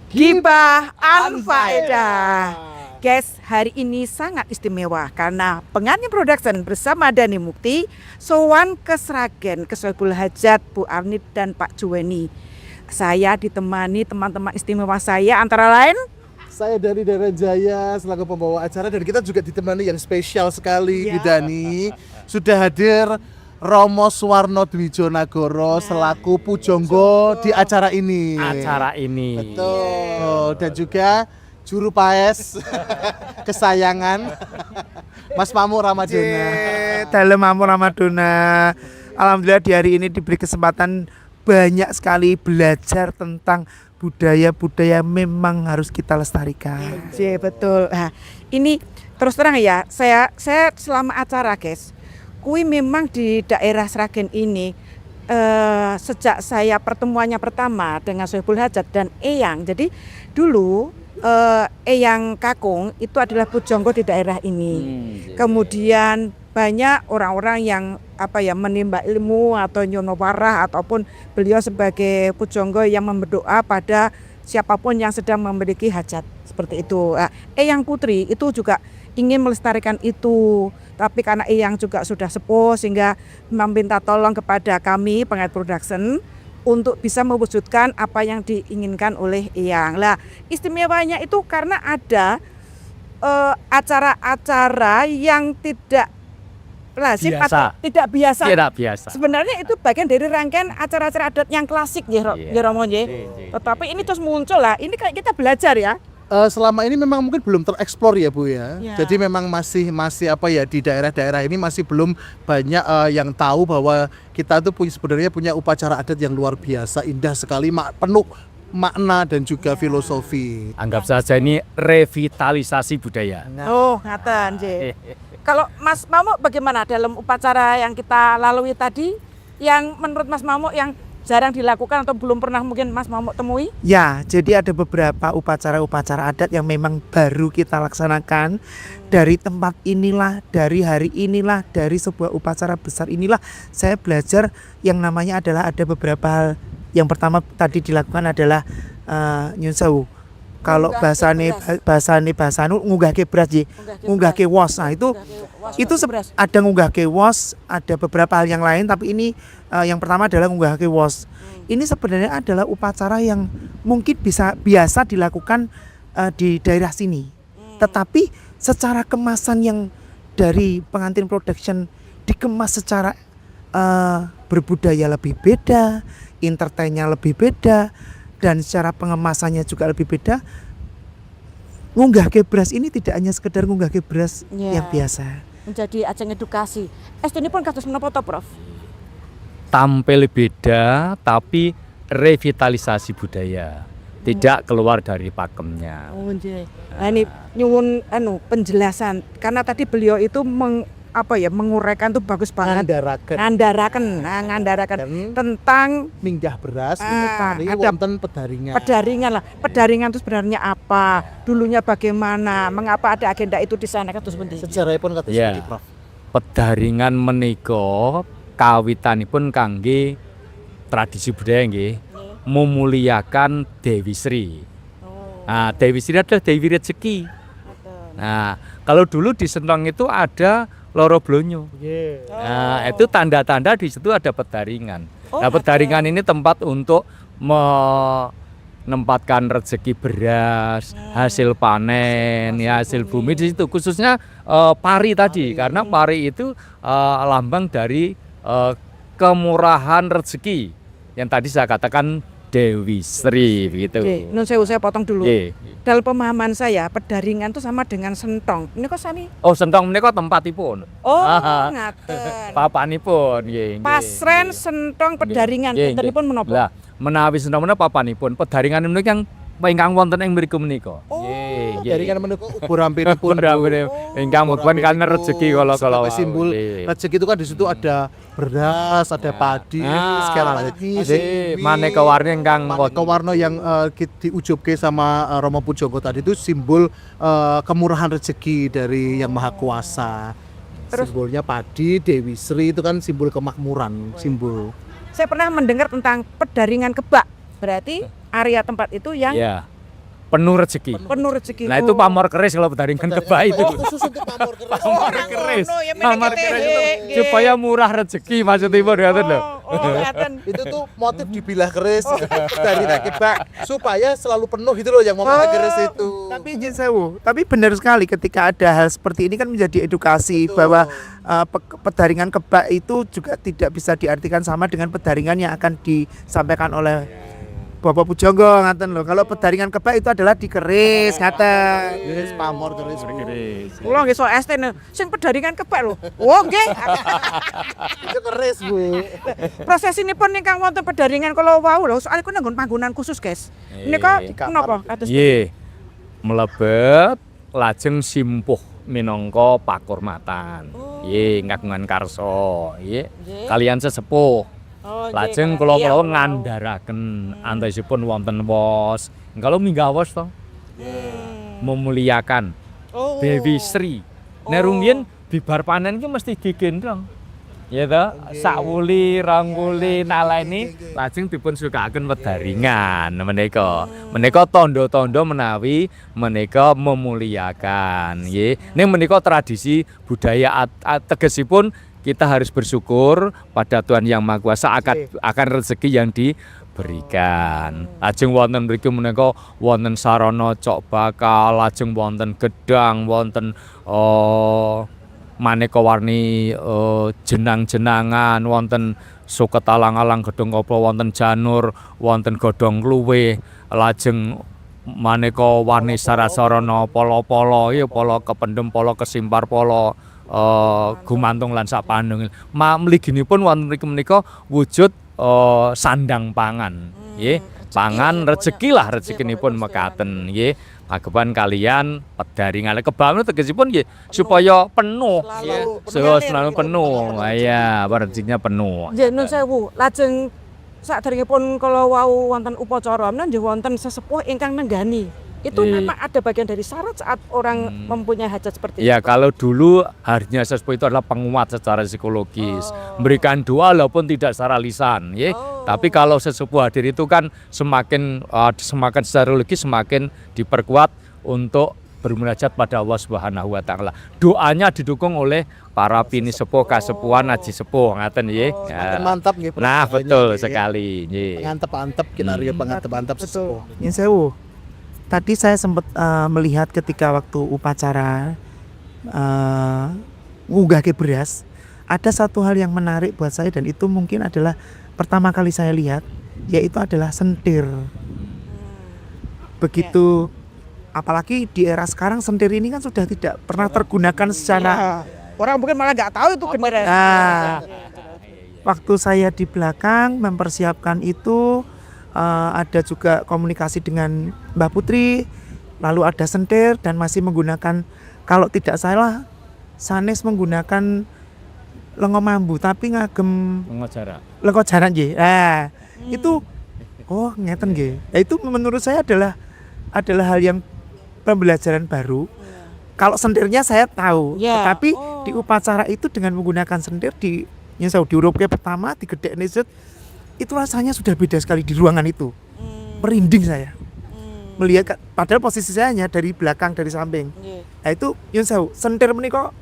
Gibah Anfaedah. Guys, hari ini sangat istimewa karena Pengantin Production bersama Dani Mukti sowan ke Sragen, ke Soebul Hajat, Bu Arnit dan Pak Juweni. Saya ditemani teman-teman istimewa saya antara lain saya dari Daerah Jaya selaku pembawa acara, dan kita juga ditemani yang spesial sekali, Bu Dani. Sudah hadir Romo Suwarno Dwijonagoro selaku pujangga di acara ini. Betul. Dan juga juru paes kesayangan Mas Mamuk Ramadona. Dalam Mamuk Ramadona. Alhamdulillah di hari ini diberi kesempatan banyak sekali belajar tentang budaya-budaya memang harus kita lestarikan. Iya, betul. Nah, ini terus terang ya, saya selama acara, guys, kui memang di daerah Sragen ini sejak saya pertemuannya pertama dengan Soebul Hajat dan Eyang. Jadi dulu Eyang Kakung itu adalah pujangga di daerah ini. Kemudian banyak orang-orang yang menimba ilmu atau nyono parah ataupun beliau sebagai pujangga yang berdoa pada siapapun yang sedang memiliki hajat seperti itu. Nah, Eyang Putri itu juga ingin melestarikan itu, tapi karena Eyang juga sudah sepuh sehingga meminta tolong kepada kami Pengantin Production untuk bisa mewujudkan apa yang diinginkan oleh Eyang. Lah, istimewanya itu karena ada acara-acara yang tidak lazim atau tidak biasa. Sebenarnya itu bagian dari rangkaian acara-acara adat yang klasik ya, Romo ya. Tetapi ini terus muncul lah. Ini kayak kita belajar ya. Selama ini memang mungkin belum tereksplor ya, Bu ya. Jadi memang masih di daerah-daerah ini masih belum banyak yang tahu bahwa kita tuh sebenarnya punya upacara adat yang luar biasa, indah sekali, penuh makna dan juga filosofi. Anggap saja ini revitalisasi budaya. Oh, ngaten nggih. Kalau Mas Mamuk bagaimana dalam upacara yang kita lalui tadi, yang menurut Mas Mamuk yang jarang dilakukan atau belum pernah mungkin Mas Mamuk temui? Ya, jadi ada beberapa upacara-upacara adat yang memang baru kita laksanakan dari tempat inilah, dari hari inilah, dari sebuah upacara besar inilah saya belajar yang namanya adalah ada beberapa hal. Yang pertama tadi dilakukan adalah nyun sewu. Kalau bahasane ngunggahke beras nggih, ngunggahke wos. Nah, itu ada ngunggahke wos, ada beberapa hal yang lain, tapi ini yang pertama adalah ngunggahke wos. Ini sebenarnya adalah upacara yang mungkin biasa dilakukan di daerah sini. Tetapi secara kemasan yang dari Pengantin Production dikemas secara berbudaya lebih beda, entertainnya lebih beda, dan secara pengemasannya juga lebih beda. Ngunggahke beras ini tidak hanya sekedar ngunggahke beras yang biasa. Menjadi ajang edukasi. Ini pun kados menapa to, Prof? Tampil beda tapi revitalisasi budaya. Tidak keluar dari pakemnya. Oh, nggih. Nah, ini nyuwun penjelasan karena tadi beliau itu menguraikan tuh bagus banget. Ngandaraken tentang minggah beras ada wonten pedaringan. Pedaringan itu sebenarnya apa? Dulunya bagaimana? Mengapa ada agenda itu di sana kados pundi? Sejarahipun kados pundi, Prof? Pedaringan menika kawitanipun kangge tradisi budaya nggih, memuliakan Dewi Sri. Nah, Dewi Sri adalah Dewi Rezeki. Nah, kalau dulu di Sentong itu ada loro blonyo. Nah, itu tanda-tanda di situ ada pedaringan. Nah, pedaringan ini tempat untuk menempatkan rezeki beras, hasil panen, hasil bumi di situ. Khususnya pari tadi, karena pari itu lambang dari kemurahan rezeki yang tadi saya katakan Dewi Sri begitu. Nun sewu saya potong dulu. Dalam pemahaman saya pedaringan itu sama dengan sentong. Ini kok sami? Oh, sentong menika tempatipun. Oh, ngaten. Papanipun nggih. Pasren sentong pedaringan enten menapa? Lah, menawi sentong menapa papanipun pedaringan menika yang ingkang wonten ing mriku menika. Nggih. Pedaringan menika ubur ampiripun ingkang mumpun kan rezeki kala-kala. Simbol rezeki itu kan di situ ada beras, ada padi, segala macam. Maneka warna ingkang warna yang diujubke sama Romo Pujangga tadi itu simbol kemurahan rezeki dari Yang Maha Kuasa. Simbolnya padi, Dewi Sri itu kan simbol kemakmuran, simbol. Saya pernah mendengar tentang pedaringan kebak. Berarti area tempat itu yang penuh rezeki. Penuh rezeki. Nah itu pamor keris kalau pedaringan kebak itu. Oh, khusus untuk pamor keris. Pamor Orang keris. ngono, ya Pamor meneh keris ketehe, itu nggih. supaya murah rezeki maksudipun ngoten lho. Ngeten. Itu tuh motif dibilah keris dari kebak supaya selalu penuh gitu loh yang memakai keris itu. Tapi izin sewu, tapi benar sekali ketika ada hal seperti ini kan menjadi edukasi Betul. bahwa pedaringan kebak itu juga tidak bisa diartikan sama dengan pedaringan yang akan disampaikan oleh Bapak Pujangga ngaten lho. Kalau pedaringan kebak itu adalah di keris ngaten. Keris pamor keris. Kula nggih so ST sing pedaringan kebak lho. Oh nggih. Itu keris, Bu. Prosesinipun ingkang wonten pedaringan kala wau lho, soalnya ku nanggon panggonan khusus, guys. Menika Di kamar. napa kados Nggih. Mlebet lajeng simpuh minangka pakurmatan. Nggih, ngagungan karsa, nggih. Nggih. Kalian sesepuh. Oh, nggih, Lajeng iya, kula iya. ngandharaken antawisipun wonten wos. Kalau minggah wos to memuliakan Oh. Dewi Sri. Nek rumiyin bibar panen ki mesti digendong. Ya toh, sakwuli, rangwuli naleni lajeng dipun sukakaken wedaringan menika. Menika tanda-tanda menawi menika memuliakan, nggih. Ning menika tradisi budaya tegesipun kita harus bersyukur pada Tuhan Yang Maha Kuasa akan rezeki yang diberikan. Lajeng wonten mriki menika wonten sarana cok bakal, lajeng wonten gedang, wonten maneka warni jenang-jenangan, wonten suket alang-alang gedhong koplo, wonten janur, wonten godhong kluwih, lajeng maneka warni sarana polo-polo, ya polo kependhem, polo kesimpar, polo gumantung lan sapandung. Mliginipun wonten mriki menika wujud sandang pangan, nggih. Pangan rezeki lah rezekinipun mekaten, nggih. Pageban kalian pedaringan kebak tegesipun nggih supaya penuh, Selalu selalu penuh. Ya, rezekinya penuh. Nggih nun sewu, lajeng saderengipun kala wau wonten upacara menawi nggih wonten sesepuh ingkang nenggani. Itu Iya. memang ada bagian dari syarat saat orang mempunyai hajat seperti Ya itu. kalau dulu harusnya sesepuh itu adalah penguat secara psikologis, memberikan doa walaupun tidak secara lisan, ya. Tapi kalau sesepuh hadir itu kan semakin secara logis semakin diperkuat untuk bermunajat pada Allah Subhanahu wa taala. Doanya didukung oleh para pini sepuh, kasepuhan, aji sepuh ngaten nggih. Ya. Mantap nggih. Nah, betul Nggih. sekali, nggih. Pengantep-antep kita riyo pengantep-antep sepuh. Yin sewu. Tadi saya sempat melihat ketika waktu upacara ngunggahke beras, ada satu hal yang menarik buat saya dan itu mungkin adalah pertama kali saya lihat, yaitu adalah sentir. Begitu apalagi di era sekarang sentir ini kan sudah tidak pernah tergunakan secara Ya, orang mungkin malah nggak tahu itu beneran. Nah, waktu saya di belakang mempersiapkan itu ada juga komunikasi dengan Mbak Putri, lalu ada sentir dan masih menggunakan kalau tidak salah sanes menggunakan lengo mambu tapi ngagem Mengacara. lengo jaran nggih. Nah, itu oh ngeten nggih. Nah, itu menurut saya adalah hal yang pembelajaran baru. Kalau sentirnya saya tahu, Ya, tetapi oh. di upacara itu dengan menggunakan sentir di diurupke pertama digedhekne set, itu rasanya sudah beda sekali di ruangan itu. Merinding saya. Melihat padahal posisi saya hanya dari belakang dari samping. Nggih. Nah itu nyun sewu, sentir menika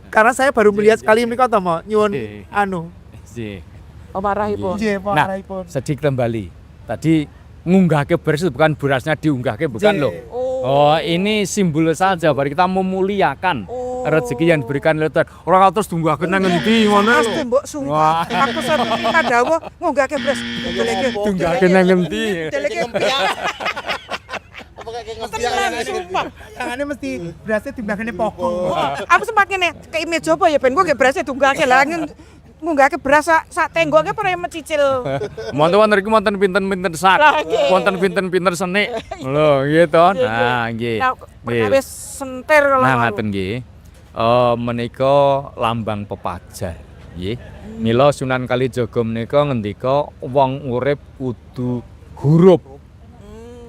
karena saya baru melihat sekali menika to mo nyuwun anu. Nggih. Pemarahipun. Nggih, Pak Nah, Raipun. sedikit kembali. Tadi ngunggahke beras itu bukan berasnya diunggahke, bukan Nggih. loh. Oh, ini simbol saja bari kita memuliakan rezeki yang diberikan oleh Tuhan. Orang terus diunggahke nang endi ngono lho. Pasti mbok sungguh. Wah. Aku serta dawuh ngunggahke beras. Deleke. Diunggahke nang endi. Deleke. Apa kayak Tenan sumpah. Tangannya mesti berasnya timbangane pokok. Aku semakin ke image apa ya ben gua ge berasnya tunggake lah ngunggahke beras sak tenggoke pernah mencicil. Wonten iki wonten pinten-pinten sak, Lah, nggih. wonten pinten-pinten senik. Lho, gitu. Nah, nggih. Nah, Nggih. perkawis sentir kalau Nah, mau. ngaten nggih. Menika lambang pepajar, nggih. Mila Sunan Kalijaga menika ngendika wong urip kudu hurup.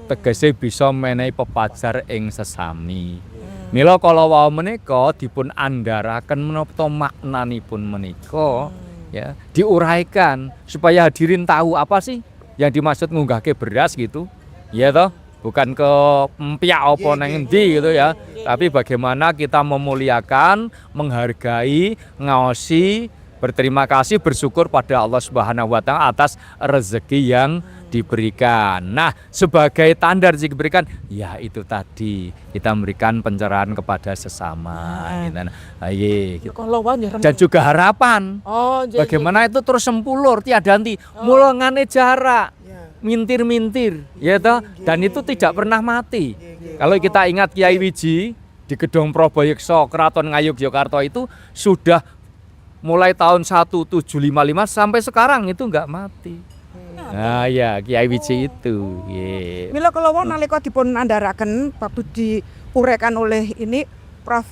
Tegese bisa menehi pepajar ing sesami. Mila kala wau menika dipun andharaken menapa maknanipun menika ya, diuraikan supaya hadirin tahu apa sih yang dimaksud ngunggahke beras gitu. Ya toh? bukan ke empiak apa nang endi gitu ya. Tapi bagaimana kita memuliakan, menghargai, ngaosi, berterima kasih, bersyukur pada Allah Subhanahu wa taala atas rezeki yang diberikan. Nah, sebagai tanda rezeki diberikan, ya itu tadi kita memberikan pencerahan kepada sesama. Gitu. Nah, gitu. Kalau wae Dan juga harapan. Oh, jadi Bagaimana itu terus sempulur tiada henti, mulangane jarak, mintir-mintir, ya toh. Dan itu tidak pernah mati. Kalau kita ingat Kiai Wiji di Gedung Proboyekso Keraton Ngayogyakarta itu sudah mulai tahun 1755 sampai sekarang itu enggak mati. Nah ya Kiai Wiji itu. Yeah. Mila kalau nalika dipun andharaken waktu diuraikan oleh ini Prof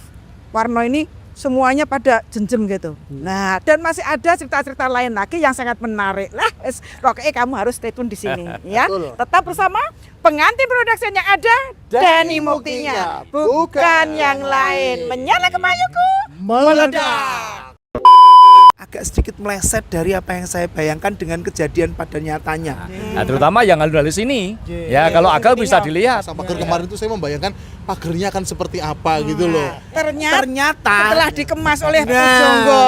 Warno ini semuanya pada jenjem gitu. Nah, dan masih ada cerita-cerita lain lagi yang sangat menarik. Lah, pokoknya kamu harus stay tune di sini ya. Tetap bersama pengantin production yang ada Dani Muktinya, bukan yang lain. Menyala kemayuku meledak. Agak sedikit meleset dari apa yang saya bayangkan dengan kejadian pada nyatanya. Nah, terutama yang halus-halus ini. Ya, kalau agak bisa dilihat. Sama pagar kemarin itu saya membayangkan pagernya akan seperti apa gitu loh. Ternyata Ternyata setelah dikemas oleh Pak Jonggo,